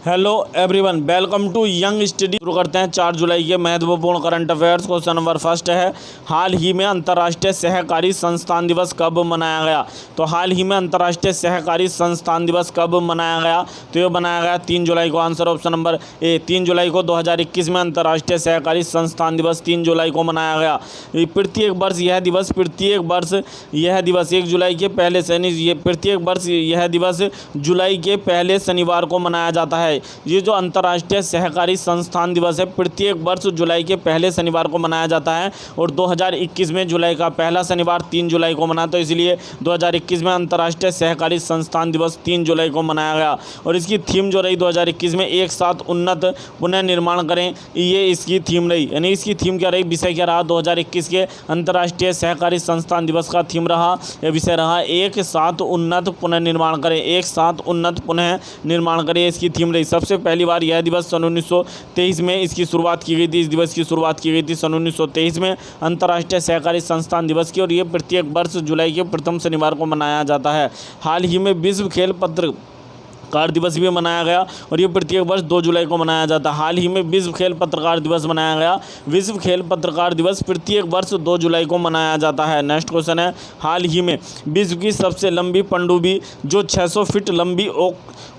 Hello everyone, welcome to young study. शुरू करते हैं 4 जुलाई के महत्वपूर्ण current affairs. Question number first है, हाल ही में अंतर्राष्ट्रीय सहकारी संस्थान दिवस कब मनाया गया? तो हाल ही में अंतर्राष्ट्रीय सहकारी संस्थान दिवस कब मनाया गया? तो ये मनाया गया 3 जुलाई को। आंसर ऑप्शन नंबर ए, 3 जुलाई को 2021 में अंतर्राष्ट्रीय सहकारी संस्थान दिवस 3 जुलाई को मनाया गया। प्रत्येक वर्ष यह दिवस 1 जुलाई के पहले प्रत्येक वर्ष यह दिवस जुलाई के पहले शनिवार को मनाया जाता है। ये जो अंतर्राष्ट्रीय सहकारी संस्थान दिवस है प्रत्येक वर्ष जुलाई के पहले शनिवार को मनाया जाता है और 2021 में जुलाई का पहला शनिवार 3 जुलाई को मना, तो इसलिए 2021 में अंतर्राष्ट्रीय सहकारी संस्थान दिवस 3 जुलाई को मनाया गया। और इसकी थीम जो रही 2021 में एक साथ उन्नत पुनः निर्माण करें, ये इसकी थीम रही। यानी इसकी थीम क्या रही, विषय क्या रहा 2021 के अंतर्राष्ट्रीय सहकारी संस्थान दिवस का थीम रहा, यह विषय रहा एक साथ उन्नत पुनः निर्माण करें, एक साथ उन्नत पुनः निर्माण करें, इसकी थीम रही। सबसे पहली बार यह दिवस सन 1923 में इसकी शुरुआत की गई थी। इस दिवस की शुरुआत की गई थी सन 1923 में अंतर्राष्ट्रीय सहकारी संस्थान दिवस की, और ये प्रत्येक वर्ष जुलाई के प्रथम शनिवार को मनाया जाता है। हाल ही में विश्व खेल पत्रकार दिवस भी मनाया गया और ये प्रत्येक वर्ष 2 जुलाई को मनाया जाता है। हाल ही में विश्व खेल पत्रकार दिवस मनाया गया। विश्व खेल पत्रकार दिवस प्रत्येक वर्ष 2 जुलाई को मनाया जाता है। नेक्स्ट क्वेश्चन है, हाल ही में विश्व की सबसे लंबी पनडुब्बी जो 600 फीट लंबी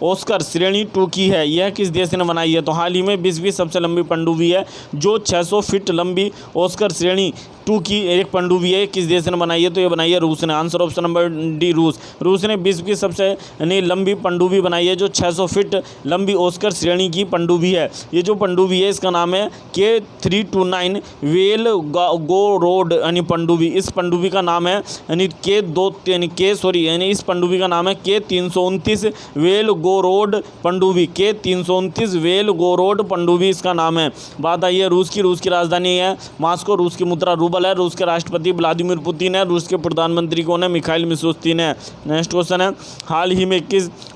ऑस्कर श्रेणी 2 की है, यह किस देश ने बनाई है? तो हाल ही में विश्व की सबसे लंबी पनडुब्बी है जो 600 फीट लंबी ऑस्कर श्रेणी 2 की एक पनडुब्बी है, किस देश ने बनाई है? तो ये बनाई है रूस ने। आंसर ऑप्शन नंबर डी, रूस। रूस ने विश्व की सबसे लंबी पनडुब्बी बनाई है जो 600 फीट लंबी ऑस्कर श्रेणी की पनडुब्बी है। ये जो पनडुब्बी है इसका नाम है K329 वेल गो रोड पनडुब्बी। इस पनडुब्बी का नाम है इस पनडुब्बी का नाम है K329 वेल गो रोड पनडुब्बी। K329 वेल गो रोड पनडुब्बी इसका नाम है। बात आई है रूस की राजधानी है मास्को, रूस की मुद्रा रूबल है, रूस के राष्ट्रपति व्लादिमीर पुतिन है, रूस के प्रधानमंत्री कौन है? मिखाइल मिशुस्तिन है। नेक्स्ट क्वेश्चन है,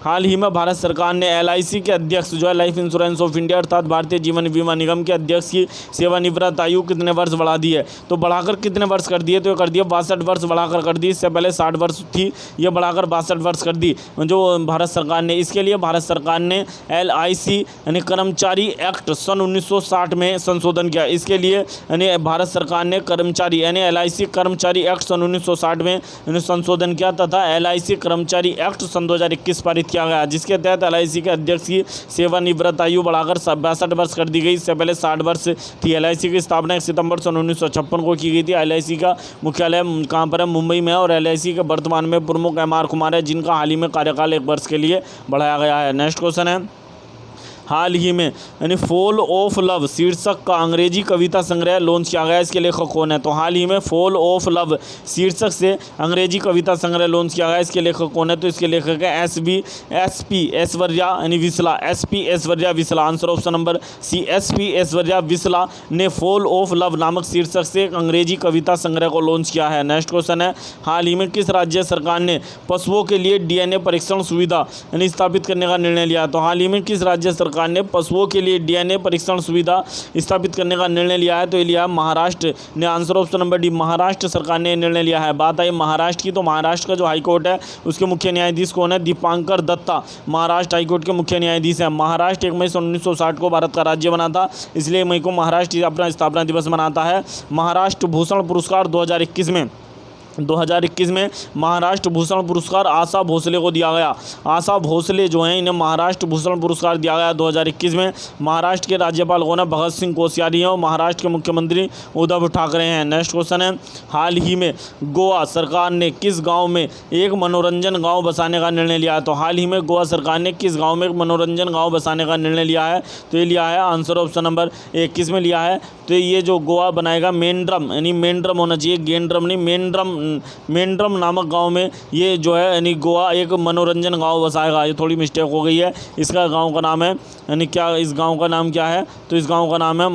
हाल ही में भारत सरकार ने LIC के अध्यक्ष जो है लाइफ इंश्योरेंस ऑफ इंडिया अर्थात भारतीय जीवन बीमा निगम के अध्यक्ष की सेवानिवृत्त आयु कितने वर्ष बढ़ा दी है? तो बढ़ाकर कितने वर्ष कर दिए? तो ये कर दिया 62 वर्ष बढ़ाकर कर दी। इससे पहले 60 वर्ष थी, ये बढ़ाकर 62 वर्ष कर दी जो भारत सरकार ने। इसके लिए भारत सरकार ने LIC कर्मचारी एक्ट सन 1960 में संशोधन किया। इसके लिए भारत सरकार ने LIC कर्मचारी एक्ट सन 1960 में संशोधन किया तथा LIC कर्मचारी एक्ट सन 2021 पारित किया गया, जिसके तहत LIC के अध्यक्ष की सेवानिवृत्त आयु बढ़ाकर 62 वर्ष कर दी गई। इससे पहले 60 वर्ष थी। LIC की स्थापना 1 सितंबर सन 1956 को की गई थी। LIC का मुख्यालय कहाँ पर है? मुंबई में है। और LIC के वर्तमान में प्रमुख MR कुमार है, जिनका हाल ही में कार्यकाल 1 वर्ष के लिए बढ़ाया गया है। नेक्स्ट क्वेश्चन है, हाल ही में फॉल ऑफ लव शीर्षक का अंग्रेजी कविता संग्रह लॉन्च किया गया। इसके लेखक कौन है? तो हाल ही में फॉल ऑफ लव शीर्षक से अंग्रेजी कविता संग्रह लॉन्च किया गया। इसके लेखक कौन है? तो इसके लेखक है SP Aishwarya Visla. SP Aishwarya Visla. Answer option number C, SP Aishwarya Visla ने फॉल ऑफ लव नामक शीर्षक से एक अंग्रेजी कविता संग्रह को लॉन्च किया है। नेक्स्ट क्वेश्चन है, हाल ही में किस राज्य सरकार ने पशुओं के लिए DNA परीक्षण सुविधा स्थापित करने का निर्णय लिया? तो हाल ही में किस राज्य सरकार ने पशुओं के लिए DNA परीक्षण सुविधा स्थापित करने का निर्णय लिया है? तो ये लिया महाराष्ट्र ने। Answer option number D, Maharashtra सरकार ने निर्णय लिया है। बात आई महाराष्ट्र की, तो महाराष्ट्र का जो हाईकोर्ट है उसके मुख्य न्यायाधीश कौन है? दीपांकर दत्ता महाराष्ट्र हाईकोर्ट के मुख्य न्यायाधीश हैं। महाराष्ट्र 1 मई 1960 को भारत का राज्य बना था, इसलिए मई को महाराष्ट्र अपना स्थापना दिवस मनाता है। महाराष्ट्र भूषण पुरस्कार 2021 में महाराष्ट्र भूषण पुरस्कार आशा भोसले को दिया गया। आशा भोसले जो हैं इन्हें महाराष्ट्र भूषण पुरस्कार दिया गया 2021 में। महाराष्ट्र के राज्यपाल कौन है? भगत सिंह कोश्यारी हैं और महाराष्ट्र के मुख्यमंत्री उद्धव ठाकरे हैं। नेक्स्ट क्वेश्चन है, हाल ही में गोवा सरकार ने किस गांव में एक मनोरंजन गांव बसाने का निर्णय लिया है? तो हाल ही में गोवा सरकार ने किस गाँव में एक मनोरंजन गाँव बसाने का निर्णय लिया है? तो ये लिया है आंसर ऑप्शन नंबर 1, किस में लिया है? तो ये जो गोवा बनाएगा मेंड्रम मेंड्रम होना चाहिए, गेंड्रम नहीं, मेंड्रम नामक गांव में ये जो है गोवा एक मनोरंजन गांव बसाएगा। ये थोड़ी मिस्टेक हो गई है। इसका गांव का नाम है क्या? इस गांव का नाम क्या है? तो इस गांव का नाम है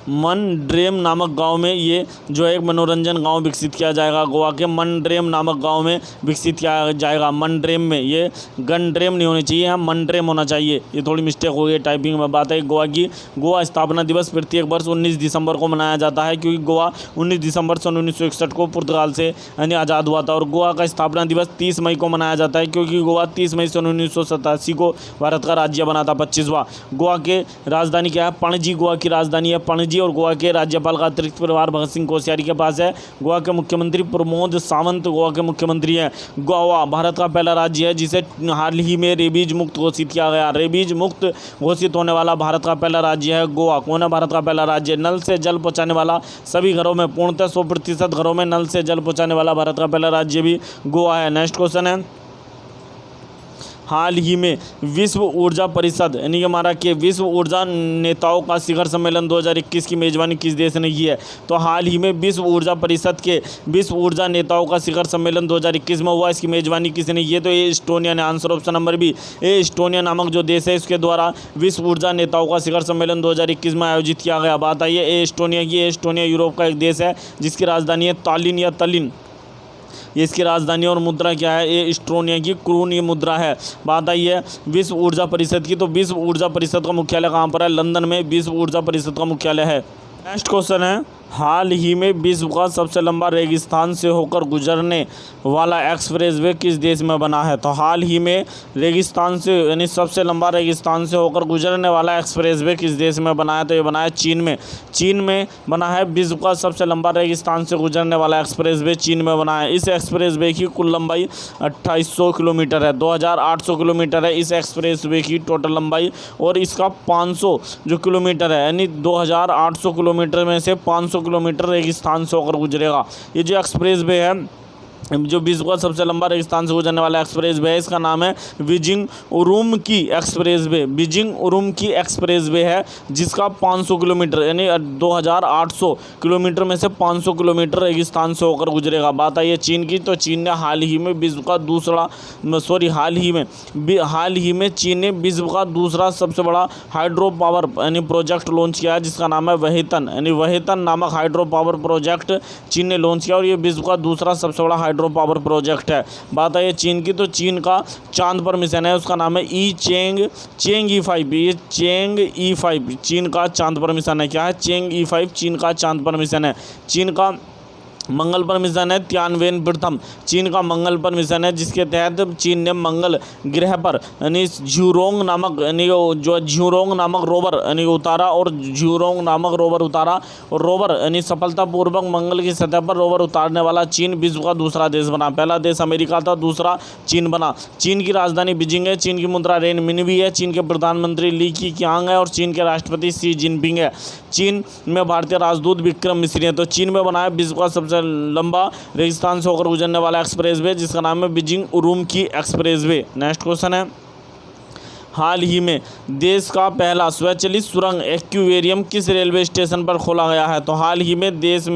मनड्रेम नामक गांव में ये जो है एक मनोरंजन गांव विकसित किया जाएगा। गोवा के मनड्रेम नामक गांव में विकसित किया जाएगा। मनड्रेम में, ये गनड्रेम नहीं होनी चाहिए, यहाँ मनड्रेम होना चाहिए। ये थोड़ी मिस्टेक हो गई टाइपिंग में। बात है गोवा की। गोवा स्थापना दिवस प्रत्येक वर्ष 19 दिसंबर को मनाया जाता है, क्योंकि गोवा 19 दिसंबर सन 1961 को पुर्तगाल से आज़ाद हुआ था। और गोवा का स्थापना दिवस 30 मई को मनाया जाता है, क्योंकि गोवा 30 मई सन 1987 को भारत का राज्य बना था, 25वां। गोवा के राजधानी क्या है? पणजी गोवा की राजधानी है, पणजी। और गोवा के राज्यपाल का अतिरिक्त प्रभार भगत सिंह कोश्यारी के पास है। गोवा के मुख्यमंत्री प्रमोद सावंत गोवा के मुख्यमंत्री हैं। गोवा भारत का पहला राज्य है जिसे हाल ही में रेबीज मुक्त घोषित किया गया। रेबीज मुक्त घोषित होने वाला भारत का पहला राज्य है गोवा। कौन है भारत का पहला राज्य? नल से जल पहुँचाने वाला, सभी घरों में पूर्णतः 100% घरों में नल से जल पहुँचाने वाला भारत का पहला राज्य भी गोवा है। नेक्स्ट क्वेश्चन है, हाल ही में विश्व ऊर्जा परिषद यानी कि हमारा के विश्व ऊर्जा नेताओं का शिखर सम्मेलन 2021 की मेजबानी किस देश ने की है? तो हाल ही में विश्व ऊर्जा परिषद के विश्व ऊर्जा नेताओं का शिखर सम्मेलन 2021 में हुआ। इसकी मेजबानी किसने की है? तो ये एस्टोनिया ने। आंसर ऑप्शन नंबर बी, ये एस्टोनिया नामक जो देश है इसके द्वारा विश्व ऊर्जा नेताओं का शिखर सम्मेलन 2021 में आयोजित किया गया। बात आई है एस्टोनिया की। एस्टोनिया यूरोप का एक देश है जिसकी राजधानी है तालिन या तलिन, ये इसकी राजधानी। और मुद्रा क्या है? ये एस्टोनिया की क्रून ये मुद्रा है। बात आई है विश्व ऊर्जा परिषद की, तो विश्व ऊर्जा परिषद का मुख्यालय कहाँ पर है? लंदन में विश्व ऊर्जा परिषद का मुख्यालय है। नेक्स्ट क्वेश्चन है, हाल ही में विश्व का सबसे लंबा रेगिस्तान से होकर गुजरने वाला एक्सप्रेसवे किस देश में बना है? तो हाल ही में रेगिस्तान से यानी सबसे लंबा रेगिस्तान से होकर गुजरने वाला एक्सप्रेसवे किस देश में बना है? तो ये बना है चीन में। चीन में बना है विश्व का सबसे लंबा रेगिस्तान से गुजरने वाला एक्सप्रेसवे चीन में बना है। इस एक्सप्रेसवे की कुल लंबाई 2800 किलोमीटर है, 2800 किलोमीटर है इस एक्सप्रेसवे की टोटल लंबाई। और इसका 500 जो किलोमीटर है यानी 2800 किलोमीटर में से 500 किलोमीटर रेगिस्तान से होकर गुजरेगा। ये जो एक्सप्रेसवे है, जो विश्व का सबसे लंबा रेगिस्तान से गुजरने वाला एक्सप्रेसवे है, इसका नाम है Beijing Urumqi expressway. Beijing Urumqi expressway है जिसका 500 किलोमीटर यानी 2800 किलोमीटर में से 500 किलोमीटर रेगिस्तान से होकर गुजरेगा। बात आई है चीन की, तो चीन ने हाल ही में विश्व का दूसरा हाल ही में चीन ने विश्व का दूसरा सबसे बड़ा हाइड्रो पावर यानी प्रोजेक्ट लॉन्च किया है, जिसका नाम है वहेतन यानी वहेतन नामक हाइड्रो पावर प्रोजेक्ट चीन ने लॉन्च किया। और ये विश्व का दूसरा सबसे बड़ा हाइड्रो पावर प्रोजेक्ट है। बात है चीन की, तो चीन का चांद पर मिशन है, उसका नाम है चेंग E5। ये चेंग E5 चीन का चांद पर मिशन है। क्या है? चेंग E5 चीन का चांद पर मिशन है। चीन का मंगल पर मिशन है तियानवेन प्रथम, चीन का मंगल पर मिशन है, जिसके तहत चीन ने मंगल ग्रह पर यानी झ्यूरोंग नामक रोवर यानी उतारा और झ्यूरोंग नामक रोवर उतारा। और रोवर यानी सफलतापूर्वक मंगल की सतह पर रोवर उतारने वाला चीन विश्व का दूसरा देश बना। पहला देश अमेरिका था, दूसरा चीन बना। चीन की राजधानी बीजिंग है, चीन की मुद्रा रेन मिनवी है, चीन के प्रधानमंत्री ली कीqiang है और चीन के राष्ट्रपति शी जिनपिंग है। चीन में भारतीय राजदूत विक्रम मिश्री है। तो चीन में बना है विश्व का सबसे लंबा रेगिस्तान से होकर गुजरने वाला एक्सप्रेसवे, जिसका नाम है Beijing Urumqi expressway. Next question है, हाल ही में देश का पहला स्वचालित सुरंग एक्वेरियम किस रेलवे स्टेशन पर खोला गया है? तो हाल ही में देश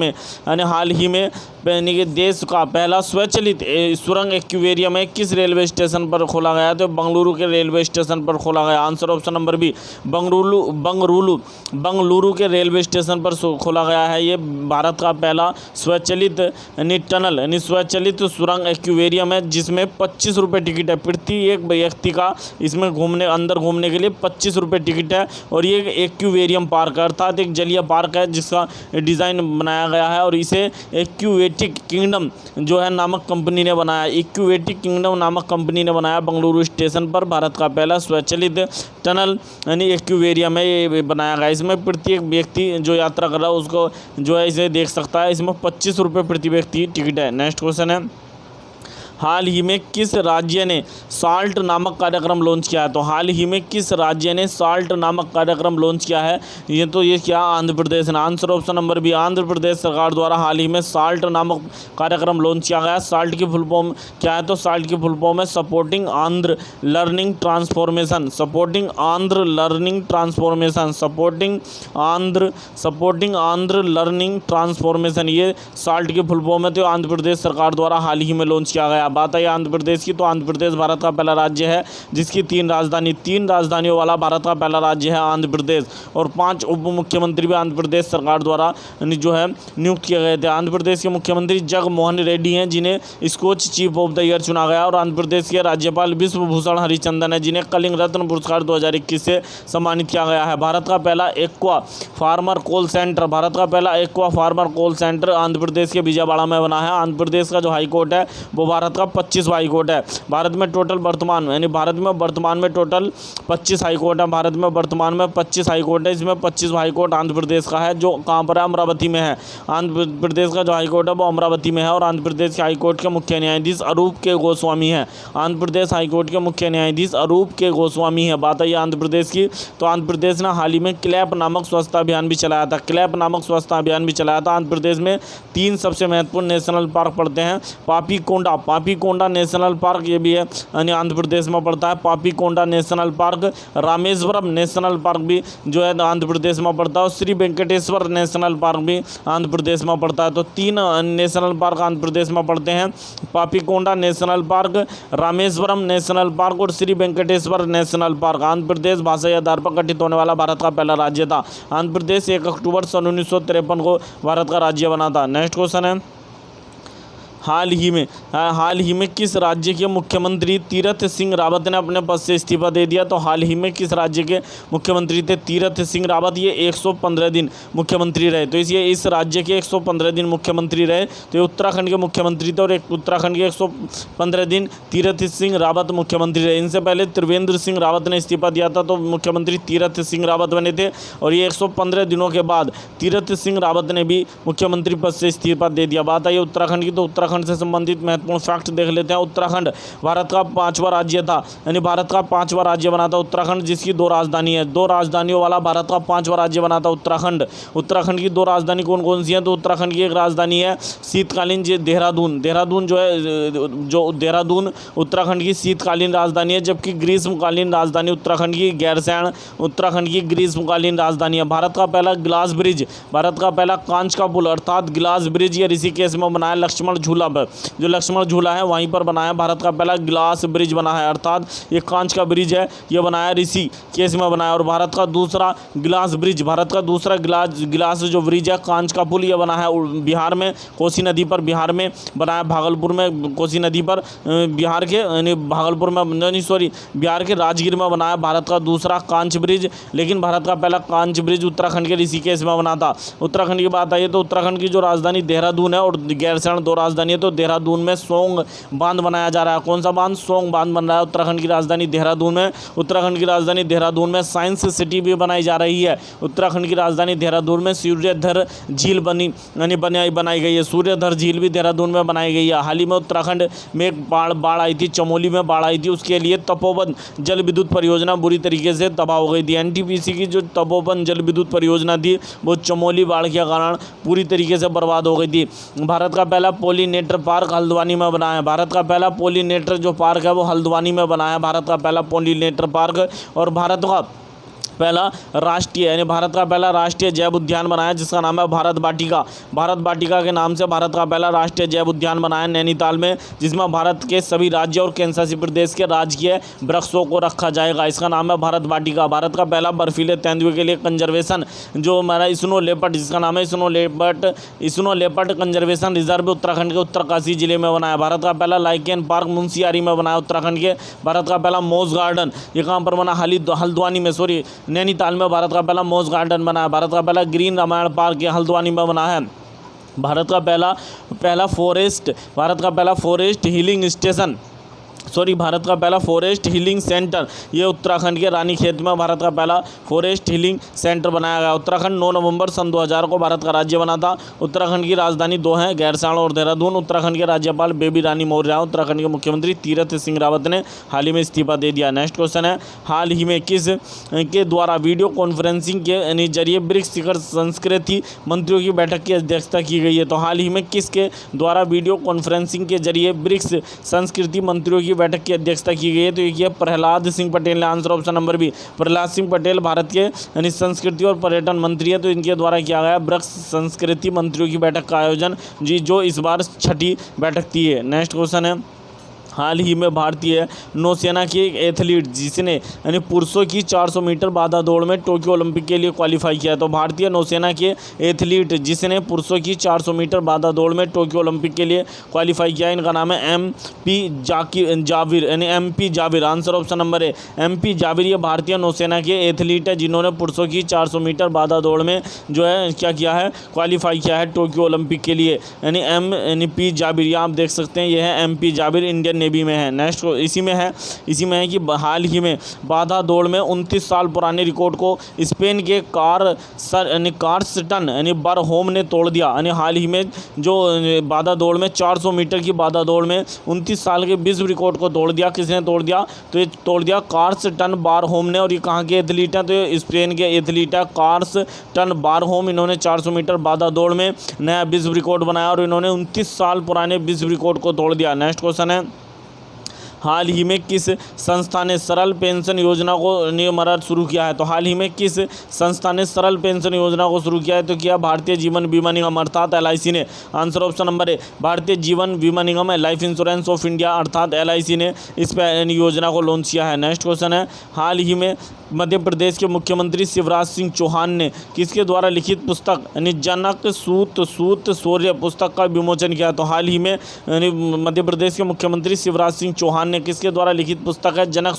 का पहला स्वचालित सुरंग एक्वेरियम है किस रेलवे स्टेशन पर खोला गया है? तो बंगलुरु के रेलवे स्टेशन पर खोला गया। Answer option number B, Bengaluru के रेलवे स्टेशन पर खोला गया है। ये भारत का पहला स्वचालित यानी टनल यानी स्वचालित सुरंग एक्वेरियम है, जिसमें 25 रुपये टिकट है प्रति एक व्यक्ति का। इसमें अंदर घूमने के लिए 25 रुपये टिकट है। और ये एक्वेरियम पार्क है, अर्थात एक जलीय पार्क है जिसका डिज़ाइन बनाया गया है। और इसे एक्वेटिक किंगडम जो है नामक कंपनी ने बनाया। एक्वेटिक किंगडम नामक कंपनी ने बनाया बंगलुरु स्टेशन पर भारत का पहला स्वचालित टनल यानी एक्वेरियम है, ये बनाया गया। इसमें प्रत्येक व्यक्ति जो यात्रा कर रहा है उसको जो है इसे देख सकता है। इसमें 25 रुपये प्रति व्यक्ति टिकट है। नेक्स्ट क्वेश्चन है, हाल ही में किस राज्य ने साल्ट नामक कार्यक्रम लॉन्च किया है? तो हाल ही में किस राज्य ने साल्ट नामक कार्यक्रम लॉन्च किया है? ये क्या आंध्र प्रदेश ने। Answer option number B, Andhra Pradesh सरकार द्वारा हाल ही में साल्ट नामक कार्यक्रम लॉन्च किया गया। साल्ट की फुल फॉर्म क्या है? तो साल्ट की फुल फॉर्म है supporting Andhra learning transformation. Supporting Andhra learning transformation, supporting Andhra learning transformation, ये साल्ट की फुल फॉर्म है। तो आंध्र प्रदेश सरकार द्वारा हाल ही में लॉन्च किया गया। बात आई आंध्र प्रदेश की, तो आंध्र प्रदेश भारत का पहला राज्य है जिसकी 3 राजधानियों वाला भारत का पहला राज्य है आंध्र प्रदेश। और 5 उप मुख्यमंत्री भी आंध्र प्रदेश सरकार द्वारा जो है नियुक्त किए गए थे। आंध्र प्रदेश के मुख्यमंत्री जगमोहन रेड्डी हैं जिन्हें Skoch chief of the year चुना गया। और आंध्र प्रदेश के राज्यपाल विश्वभूषण हरिचंदन है जिन्हें कलिंग रत्न पुरस्कार 2021 से सम्मानित किया गया है। भारत का पहला aqua farmer call centre Andhra Pradesh के विजयवाड़ा में बना है। आंध्र प्रदेश का जो हाई कोर्ट है वो भारत का 25वां हाई कोर्ट है। भारत में वर्तमान में टोटल 25 हाई कोर्ट है। भारत में वर्तमान में 25 हाई कोर्ट है। इसमें 25वां हाई कोर्ट आंध्र प्रदेश का है जो कहाँ पर है, अमरावती में है। आंध्र प्रदेश का जो हाई कोर्ट है वो अमरावती में है। और आंध्र प्रदेश के हाई कोर्ट के मुख्य न्यायाधीश अरूप के गोस्वामी हैं। आंध्र प्रदेश हाई कोर्ट के मुख्य न्यायाधीश अरूप के गोस्वामी है। बात आई आंध्र प्रदेश की, तो आंध्र प्रदेश ने हाल ही में क्लैप नामक स्वच्छता अभियान भी चलाया था। आंध्र प्रदेश में 3 सबसे महत्वपूर्ण नेशनल पार्क पड़ते हैं। पापीकोंडा नेशनल पार्क ये भी है यानी आंध्र प्रदेश में पड़ता है। Papikonda national park, Rameswaram national park भी जो है आंध्र प्रदेश में पड़ता है। और श्री वेंकटेश्वर नेशनल पार्क भी आंध्र प्रदेश में पड़ता है। तो 3 नेशनल पार्क आंध्र प्रदेश में पड़ते हैं, Papikonda national park, Rameswaram national park और श्री वेंकटेश्वर नेशनल पार्क। आंध्र प्रदेश भाषाई आधार पर गठित होने वाला भारत का पहला राज्य था। आंध्र प्रदेश 1 अक्टूबर सन 1953 को भारत का राज्य बना था। नेक्स्ट क्वेश्चन है, हाल ही में किस राज्य के मुख्यमंत्री तीरथ सिंह रावत ने अपने पद से इस्तीफा दे दिया? तो हाल ही में किस राज्य के मुख्यमंत्री थे तीरथ सिंह रावत? ये 115 दिन मुख्यमंत्री रहे। तो इस राज्य के 115 दिन मुख्यमंत्री रहे। तो ये उत्तराखंड के मुख्यमंत्री थे और उत्तराखंड के 115 दिन तीरथ सिंह रावत मुख्यमंत्री रहे। इनसे पहले त्रिवेंद्र सिंह रावत ने इस्तीफा दिया था तो मुख्यमंत्री तीरथ सिंह रावत बने थे। और ये 115 दिनों के बाद तीरथ सिंह रावत ने भी मुख्यमंत्री पद से इस्तीफा दे दिया। बात आई उत्तराखंड की, तो उत्तराखंड से संबंधित महत्वपूर्ण फैक्ट देख लेते हैं। उत्तराखंड भारत का 5वां राज्य था यानी भारत का 5वां राज्य बना था उत्तराखंड, जिसकी 2 राजधानी है। 2 राजधानियों वाला भारत का 5वां राज्य बना था उत्तराखंड। उत्तराखंड की 2 राजधानी कौन कौन सी हैं? तो उत्तराखंड की एक राजधानी है शीतकालीन देहरादून उत्तराखंड की शीतकालीन राजधानी है। जबकि ग्रीष्मकालीन राजधानी उत्तराखंड की गैरसैंण उत्तराखंड की ग्रीष्मकालीन राजधानी है। भारत का पहला ग्लास ब्रिज, भारत का पहला कांच का पुल अर्थात ग्लास ब्रिज ये ऋषिकेश में बनाया लक्ष्मण झूला पर, जो लक्ष्मण झूला है वहीं पर बनाया। भारत का पहला ग्लास ब्रिज बना है अर्थात ये कांच का ब्रिज है, ये बनाया ऋषिकेश में बनाया। और भारत का दूसरा ग्लास ग्लास जो ब्रिज है कांच का पुल ये बना है बिहार में कोसी नदी पर, बिहार में बनाया भागलपुर में कोसी नदी पर, बिहार के राजगीर में बनाया भारत का दूसरा कांच ब्रिज। लेकिन भारत का पहला कांच ब्रिज उत्तराखंड के ऋषिकेश में बना था। उत्तराखंड की बात आई तो उत्तराखंड की जो राजधानी देहरादून है और गैरसैंण 2 राजधानी है। तो देहरादून में सोंग बांध बनाया जा रहा है। कौन सा बांध? सोंग बांध बन रहा है उत्तराखंड की राजधानी देहरादून में। उत्तराखंड की राजधानी देहरादून में साइंस सिटी भी बनाई जा रही है। उत्तराखंड की राजधानी देहरादून में सूर्यधर झील बनाई गई है। सूर्यधर झील भी देहरादून में बनाई गई है। हाल ही में उत्तराखंड में एक बाढ़ आई थी, चमोली में बाढ़ आई थी, उसके लिए तपोवन जल विद्युत परियोजना बुरी तरीके से तबाह हो गई थी। एनटीपीसी की जो तपोवन जल विद्युत परियोजना थी वो चमोली बाढ़ के कारण पूरी तरीके से बर्बाद हो गई थी। भारत का पहला पोलिनेटर पार्क हल्द्वानी में बना है। भारत का पहला पोलिनेटर जो पार्क है वो हल्द्वानी में बना है, भारत का पहला पोलिनेटर पार्क। और भारत का पहला राष्ट्रीय जैव उद्यान बनाया जिसका नाम है भारत बाटिका के नाम से भारत का पहला राष्ट्रीय जैव उद्यान बनाया नैनीताल में, जिसमें भारत के सभी राज्य और केंद्रशासित प्रदेश के राजकीय वृक्षों को रखा जाएगा। इसका नाम है भारत बाटिका। भारत का पहला बर्फीले तेंदुए के लिए कंजर्वेशन जो हमारा स्नो लेपर्ड, जिसका नाम है snow leopard conservation reserve Uttarakhand के उत्तरकाशी जिले में बनाया। भारत का पहला लाइकेन पार्क मुंशियारी में बनाया उत्तराखंड के। भारत का पहला मोज गार्डन ये कहाँ पर बना? हल्द्वानी में, नैनीताल में भारत का पहला मोज गार्डन बना है। भारत का पहला ग्रीन रामायण पार्क ये हल्द्वानी में बना है। भारत का पहला फॉरेस्ट हीलिंग सेंटर ये उत्तराखंड के रानीखेत में भारत का पहला फॉरेस्ट हीलिंग सेंटर बनाया गया। उत्तराखंड 9 नवंबर सन 2000 को भारत का राज्य बना था। उत्तराखंड की राजधानी 2 हैं, गैरसैंण और देहरादून। उत्तराखंड के राज्यपाल बेबी रानी मौर्य। उत्तराखंड के मुख्यमंत्री तीरथ सिंह रावत ने हाल ही में इस्तीफा दे दिया। नेक्स्ट क्वेश्चन है, हाल ही में किस के द्वारा वीडियो कॉन्फ्रेंसिंग के जरिए ब्रिक्स शिखर संस्कृति मंत्रियों की बैठक की अध्यक्षता की गई है? तो हाल ही में किसके द्वारा वीडियो कॉन्फ्रेंसिंग के जरिए ब्रिक्स संस्कृति मंत्रियों की बैठक की अध्यक्षता की गई है? तो ये प्रहलाद सिंह पटेल ने। Answer option number B, Prahlad Singh Patel Bharat के संस्कृति और पर्यटन मंत्री है। तो इनके द्वारा किया गया ब्रिक्स संस्कृति मंत्रियों की बैठक का आयोजन जो इस बार 6ठी बैठक थी है। नेक्स्ट क्वेश्चन है, हाल ही में भारतीय नौसेना की एक एथलीट जिसने यानी पुरुषों की 400 मीटर बाधा दौड़ में टोक्यो ओलंपिक के लिए क्वालिफाई किया। तो भारतीय नौसेना के एथलीट जिसने पुरुषों की 400 मीटर बाधा दौड़ में टोक्यो ओलंपिक के लिए क्वालिफाई किया, इनका नाम है जाविर यानी MP Javir. Answer option number है MP जाविर। ये भारतीय नौसेना के एथलीट है जिन्होंने पुरुषों की 400 मीटर बाधा दौड़ में जो है क्या किया है, क्वालिफाई किया है टोक्यो ओलंपिक के लिए, यानी MP जाविर। ये आप देख सकते हैं, ये है MP जाविर, इंडियन नेवी में है। नेक्स्ट इसी में है कि हाल ही में बाधा दौड़ में 29 साल पुराने रिकॉर्ड को स्पेन के कार्स्टन यानी बरहोम ने तोड़ दिया। यानी हाल ही में जो बाधा दौड़ में 400 मीटर की बाधा दौड़ में 29 साल के विश्व रिकॉर्ड को तोड़ दिया। किसने तोड़ दिया? तो ये तोड़ दिया कार्स्टन बरहोम ने। और ये कहाँ के एथलीट हैं? तो ये स्पेन के एथलीट है कार्स्टन बरहोम। इन्होंने 400 मीटर बाधा दौड़ में नया विश्व रिकॉर्ड बनाया और इन्होंने 29 साल पुराने विश्व रिकॉर्ड को तोड़ दिया। नेक्स्ट क्वेश्चन है, हाल ही में किस संस्था ने सरल पेंशन योजना को शुरू किया है? तो हाल ही में किस संस्था ने सरल पेंशन योजना को शुरू किया है? तो किया भारतीय जीवन बीमा निगम अर्थात LIC ने। आंसर ऑप्शन नंबर है भारतीय जीवन बीमा निगम लाइफ इंश्योरेंस ऑफ इंडिया अर्थात LIC ने इस योजना को लॉन्च किया है। नेक्स्ट क्वेश्चन है, हाल ही में मध्य प्रदेश के मुख्यमंत्री शिवराज सिंह चौहान ने किसके द्वारा लिखित पुस्तक यानी जनक सूत शौर्य पुस्तक का विमोचन किया? तो हाल ही में यानी मध्य प्रदेश के मुख्यमंत्री शिवराज सिंह चौहान ने किसके द्वारा लिखित पुस्तक है जनक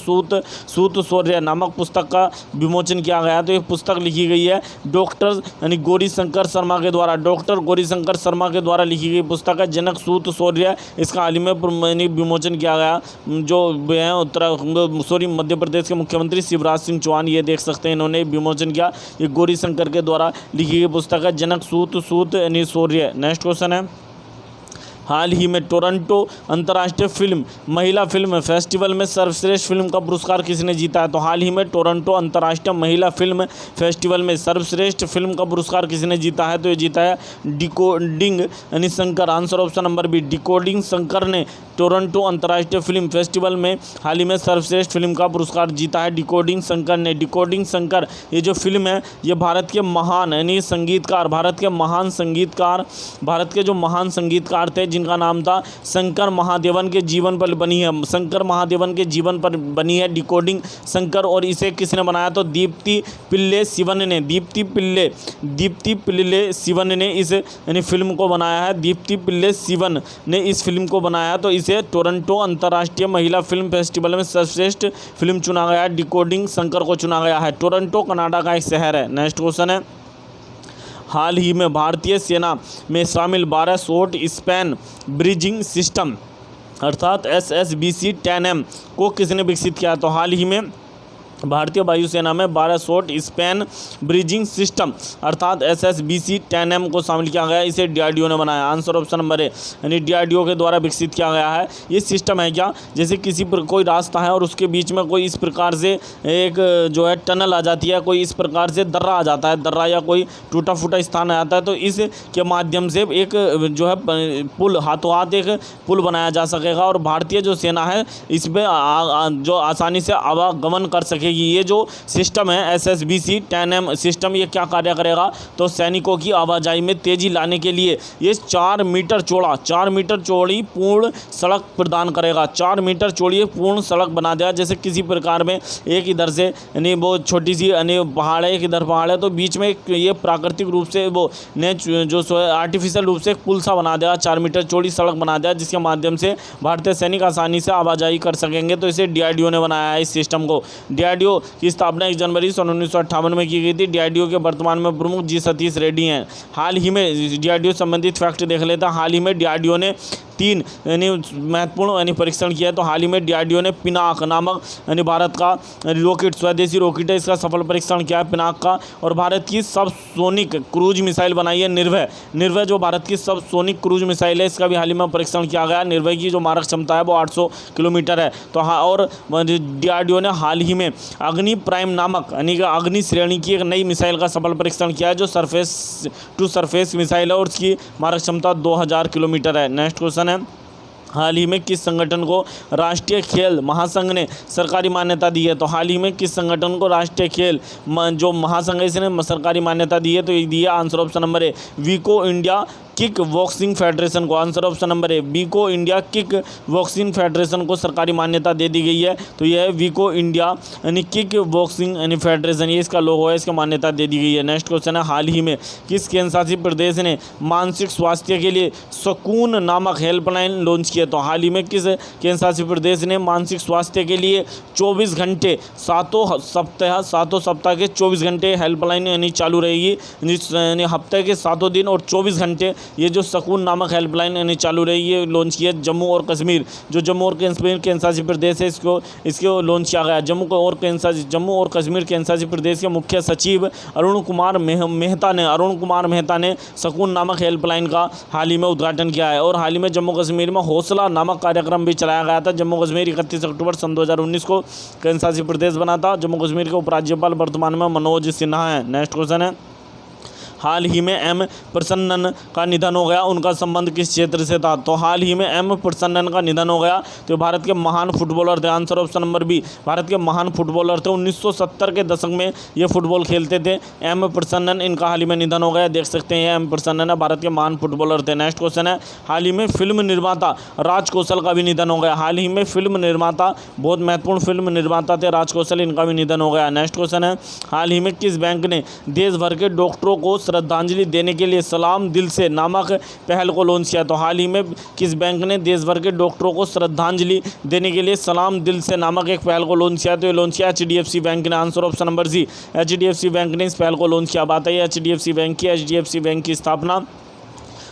सूत शौर्य नामक पुस्तक का विमोचन किया गया। तो ये पुस्तक लिखी गई है डॉक्टर यानी गौरी शंकर शर्मा के द्वारा। डॉक्टर गौरी शंकर शर्मा के द्वारा लिखी गई पुस्तक है जनक सूत शौर्य। इसका हाल ही में विमोचन किया गया। जो है मध्य प्रदेश के मुख्यमंत्री शिवराज सिंह चौहान, ये देख सकते हैं इन्होंने विमोचन किया। ये गौरी शंकर के द्वारा लिखी गई पुस्तक है जनक सूत यानी शौर्य। नेक्स्ट क्वेश्चन है, हाल ही में टोरंटो अंतर्राष्ट्रीय महिला फिल्म फेस्टिवल में सर्वश्रेष्ठ फिल्म का पुरस्कार किसने जीता है? तो हाल ही में टोरंटो अंतर्राष्ट्रीय महिला फिल्म फेस्टिवल में सर्वश्रेष्ठ फिल्म का पुरस्कार किसने जीता है? तो ये जीता है डिकोडिंग यानी Shankar. Answer option number B डिकोडिंग शंकर ने टोरंटो अंतर्राष्ट्रीय फिल्म फेस्टिवल में हाल ही में सर्वश्रेष्ठ फिल्म का पुरस्कार जीता है डिकोडिंग शंकर ने। डिकोडिंग शंकर ये जो फिल्म है ये भारत के महान यानी संगीतकार, भारत के जो महान संगीतकार थे जिनका नाम था शंकर महादेवन के जीवन पर बनी है। शंकर महादेवन के जीवन पर बनी है डिकोडिंग शंकर। और इसे किसने बनाया? तो दीप्ति पिल्ले सिवन ने इस यानी फिल्म को बनाया है। दीप्ति पिल्ले सिवन ने इस फिल्म को बनाया। तो इसे टोरंटो अंतर्राष्ट्रीय महिला फिल्म फेस्टिवल में सर्वश्रेष्ठ फिल्म चुना गया है। डिकोडिंग शंकर को चुना गया है। टोरंटो कनाडा का एक शहर है। नेक्स्ट क्वेश्चन है, हाल ही में भारतीय सेना में शामिल 12 शॉर्ट स्पैन ब्रिजिंग सिस्टम अर्थात SSBC-10M को किसने विकसित किया? तो हाल ही में भारतीय वायुसेना में 12 शॉर्ट स्पैन ब्रिजिंग सिस्टम अर्थात SSBC-10M को शामिल किया गया। इसे DRDO ने बनाया। आंसर ऑप्शन नंबर है यानी DRDO के द्वारा विकसित किया गया है। ये सिस्टम है क्या, जैसे किसी पर कोई रास्ता है और उसके बीच में कोई इस प्रकार से एक जो है टनल आ जाती है, कोई इस प्रकार से दर्रा आ जाता है, दर्रा या कोई टूटा फूटा स्थान आ जाता है, तो इस के माध्यम से एक जो है पुल हाथों हाथ एक पुल बनाया जा सकेगा और भारतीय जो सेना है इस पर जो आसानी से आवागमन कर सकेगी। ये जो सिस्टम है SSBC-10M सिस्टम, ये क्या कार्य करेगा? तो सैनिकों की आवाजाही में तेजी लाने के लिए ये 4 मीटर चौड़ी पूर्ण सड़क प्रदान करेगा। 4 मीटर चौड़ी पूर्ण सड़क बना देगा। जैसे किसी प्रकार में एक इधर से यानी वो छोटी सी यानी पहाड़ है, एक इधर पहाड़ है, तो बीच में ये प्राकृतिक रूप से वो जो आर्टिफिशियल रूप से एक पुल सा बना देगा। 4 मीटर चौड़ी सड़क बना देगा जिसके माध्यम से भारतीय सैनिक आसानी से आवाजाही कर सकेंगे। तो इसे DRDO ने बनाया है इस सिस्टम को। DRDO की स्थापना 1 जनवरी 1958 में की गई थी। DRDO के वर्तमान में प्रमुख जी सतीश रेड्डी हैं। हाल ही में DRDO संबंधित फैक्ट देख लेते हैं। हाल ही में DRDO ने 3 यानी महत्वपूर्ण यानी परीक्षण किया है। तो हाल ही में DRDO ने पिनाक नामक यानी भारत का रॉकेट, स्वदेशी रॉकेट है, इसका सफल परीक्षण किया है पिनाक का। और भारत की सबसोनिक क्रूज मिसाइल बनाई है निर्भय जो भारत की सबसोनिक क्रूज मिसाइल है, इसका भी हाल ही में परीक्षण किया गया। निर्भय की जो मारक क्षमता है वो 800 किलोमीटर है। तो हाँ, और DRDO ने हाल ही में अग्नि प्राइम नामक यानी कि अग्नि श्रेणी की एक नई मिसाइल का सफल परीक्षण किया है जो सरफेस टू सरफेस मिसाइल है और उसकी मारक क्षमता 2000 किलोमीटर है। नेक्स्ट क्वेश्चन है, हाल ही में किस संगठन को राष्ट्रीय खेल महासंघ ने सरकारी मान्यता दी है? तो हाल ही में किस संगठन को राष्ट्रीय खेल जो महासंघ है इसने सरकारी मान्यता दी है? तो ये दी है आंसर ऑप्शन नंबर है वीको इंडिया किक बॉक्सिंग फेडरेशन को, answer option number A Vicco India kick boxing federation को सरकारी मान्यता दे दी गई है। तो यह है वीको इंडिया यानी किक बॉक्सिंग यानी फेडरेशन, ये इसका लोगो है, इसका मान्यता दे दी गई है। नेक्स्ट क्वेश्चन है, हाल ही में किस केंद्र शासित प्रदेश ने मानसिक स्वास्थ्य के लिए सुकून नामक हेल्पलाइन लॉन्च किया? तो हाल ही में किस केंद्र शासित प्रदेश ने मानसिक स्वास्थ्य के लिए 24 घंटे सातों सप्ताह के 24 घंटे हेल्पलाइन यानी चालू रहेगी, यानी हफ्ते के 7 दिन और 24 घंटे ये जो सुकून नामक हेल्पलाइन यानी चालू रहेगी, ये लॉन्च किया जम्मू और कश्मीर, जो जम्मू और कश्मीर केंद्र शासित प्रदेश है, इसको लॉन्च किया गया। जम्मू और कश्मीर केंद्र शासित प्रदेश के मुख्य सचिव अरुण कुमार मेहता ने सुकून नामक हेल्पलाइन का हाल ही में उद्घाटन किया है। और हाल ही में जम्मू कश्मीर में हौसला नामक कार्यक्रम भी चलाया गया था। जम्मू कश्मीर 31 अक्टूबर सन 2019 को केंद्र शासित प्रदेश बना था। जम्मू कश्मीर के उपराज्यपाल वर्तमान में मनोज सिन्हा हैं। नेक्स्ट क्वेश्चन है, हाल ही में एम प्रसन्नन का निधन हो गया, उनका संबंध किस क्षेत्र से था? तो हाल ही में एम प्रसन्नन का निधन हो गया, तो भारत के महान फुटबॉलर थे, answer option number B Bharat के महान फुटबॉलर थे। 1970 के दशक में ये फुटबॉल खेलते थे, एम प्रसन्नन, इनका हाल ही में निधन हो गया। देख सकते हैं एम प्रसन्नन है, भारत के महान फुटबॉलर थे। नेक्स्ट क्वेश्चन है, हाल ही में फिल्म निर्माता राज कौशल का भी निधन हो गया। हाल ही में फिल्म निर्माता, बहुत महत्वपूर्ण फिल्म निर्माता थे राज कौशल, इनका भी निधन हो गया। नेक्स्ट क्वेश्चन है, हाल ही में किस बैंक ने देश भर के डॉक्टरों को श्रद्धांजलि देने के लिए सलाम दिल से नामक पहल को लॉन्च किया? तो हाल ही में किस बैंक ने देश भर के डॉक्टरों को श्रद्धांजलि देने के लिए सलाम दिल से नामक एक पहल को लॉन्च किया? तो ये लॉन्च किया HDFC बैंक ने, answer option number C HDFC bank ने इस पहल को लॉन्च किया। बात है HDFC बैंक की। HDFC बैंक की स्थापना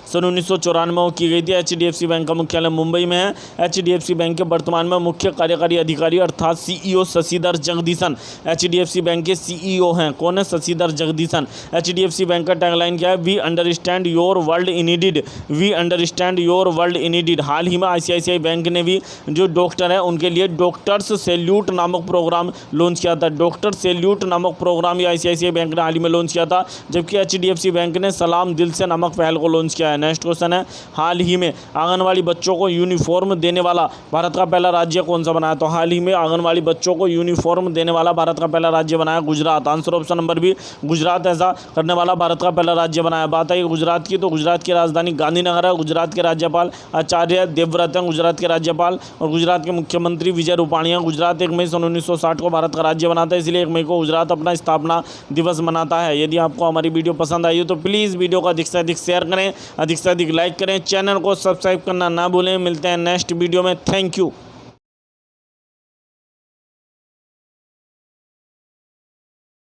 सन 1994 में की गई थी। HDFC बैंक का मुख्यालय मुंबई में है। HDFC बैंक के वर्तमान में मुख्य कार्यकारी अधिकारी अर्थात CEO Shashidhar Jagdishan HDFC bank के CEO हैं। कौन है? शशिधर जगदीशन। HDFC बैंक का टैगलाइन क्या है? We understand your world in needed, we understand your world in needed. हाल ही में ICICI बैंक ने भी जो डॉक्टर हैं उनके लिए डॉक्टर्स सैल्यूट नामक प्रोग्राम लॉन्च किया था। डॉक्टर सैल्यूट नामक प्रोग्राम ये ICICI बैंक ने हाल ही में लॉन्च किया था, जबकि HDFC बैंक ने सलाम दिल से नामक पहल को लॉन्च किया है। नेक्स्ट क्वेश्चन है, हाल ही में आंगनवाड़ी बच्चों को यूनिफॉर्म देने वाला भारत का पहला राज्य कौन सा बनाया? तो हाल ही में आंगनवाड़ी बच्चों को यूनिफॉर्म देने वाला भारत का पहला राज्य बनाया Gujarat, answer option number B Gujarat ऐसा करने वाला भारत का पहला राज्य बनाया। बात है गुजरात की, तो गुजरात की राजधानी गांधीनगर है। गुजरात के राज्यपाल आचार्य देवव्रत हैं गुजरात के राज्यपाल, और गुजरात के मुख्यमंत्री विजय रूपाणी हैं। गुजरात 1 मई सन 1960 को भारत का राज्य बनाता है, इसलिए 1 मई को गुजरात अपना स्थापना दिवस मनाता है। यदि आपको हमारी वीडियो पसंद आई हो तो प्लीज़ वीडियो को अधिक से अधिक शेयर करें, अधिक से अधिक लाइक करें, चैनल को सब्सक्राइब करना ना भूलें। मिलते हैं नेक्स्ट वीडियो में। Thank you.